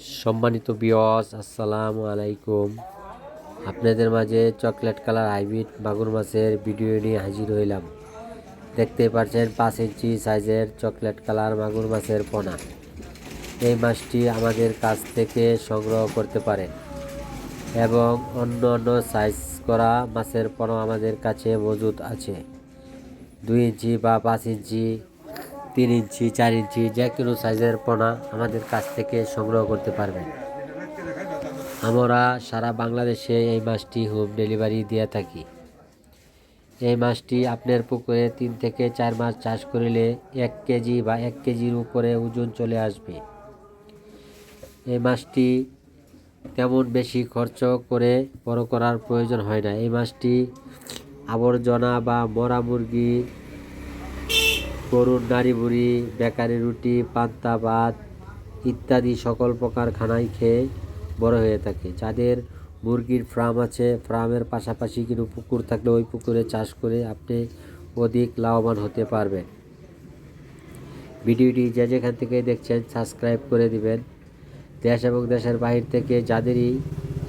সম্মানিত ভিউয়ার্স, আসসালামু আলাইকুম। আপনাদের মাঝে চকলেট কালার হাইব্রিড মাগুর মাছের ভিডিও নিয়ে হাজির হইলাম। দেখতে পাচ্ছেন 5 ইঞ্চি সাইজের চকলেট কালার মাগুর মাছের পোনা। এই মাছটি আমাদের কাছ থেকে সংগ্রহ করতে পারেন এবং অন্য অন্য সাইজ করা মাছের পোনা আমাদের কাছে মজুদ আছে। 2 ইঞ্চি বা 5 ইঞ্চি, 3 ইঞ্চি, 4 ইঞ্চি যে কোনো সাইজের পোনা আমাদের কাছ থেকে সংগ্রহ করতে পারবেন। আমরা সারা বাংলাদেশে এই মাছটি হোম ডেলিভারি দিয়ে থাকি। এই মাছটি আপনার পুকুরে 3 থেকে 4 মাস চাষ করলে 1 কেজি বা 1 কেজির উপরে ওজন চলে আসবে। এই মাছটি তেমন বেশি খরচ করে বড় করার প্রয়োজন হয় না। এই মাছটি আবর্জনা বা মরা মুরগি, গরুর নাড়ি বুড়ি, বেকারি রুটি, পান্তা ভাত ইত্যাদি সকল প্রকার খানাই খেয়ে বড় হয়ে থাকে। যাদের মুরগির ফার্ম আছে, ফার্মের পাশাপাশি কিন্তু পুকুর থাকলে ওই পুকুরে চাষ করে আপনি অধিক লাভবান হতে পারবেন। ভিডিওটি যে যেখান থেকে দেখছেন সাবস্ক্রাইব করে দিবেন। দেশ এবং দেশের বাহির থেকে যাদেরই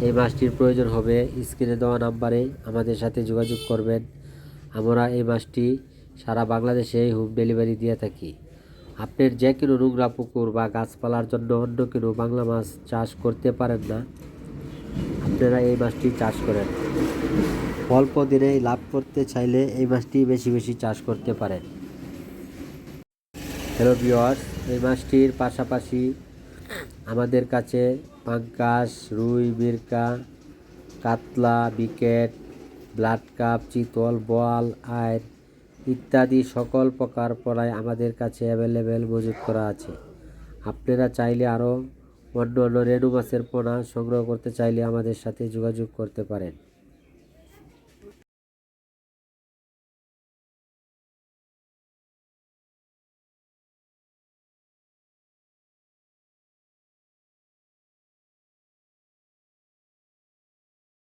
এই মাছটির প্রয়োজন হবে স্ক্রিনে দেওয়া নাম্বারে আমাদের সাথে যোগাযোগ করবেন। আমরা এই মাছটি সারা বাংলাদেশে হোম ডেলিভারি দিয়ে থাকি। আপনার যে কোনো নোংরা পুকুর বা গাছপালার জন্য অন্য কোনো বাংলা মাছ চাষ করতে পারেন না, আপনারা এই মাছটি চাষ করেন। অল্প দিনে লাভ করতে চাইলে এই মাছটি বেশি বেশি চাষ করতে পারেন। হ্যালো ভিউয়ার্স, এই মাছটির পাশাপাশি আমাদের কাছে পাঙ্গাস, রুই, মিরকা, কাতলা, বিকেট, ব্লাড কাপ, চিতল, বোয়াল, আইর ইত্যাদি সকল প্রকার পোনাই আমাদের কাছে অ্যাভেলেবেল মজুত করা আছে। আপনারা চাইলে আরও অন্য অন্য রেণু মাছের পোনা সংগ্রহ করতে চাইলে আমাদের সাথে যোগাযোগ করতে পারেন।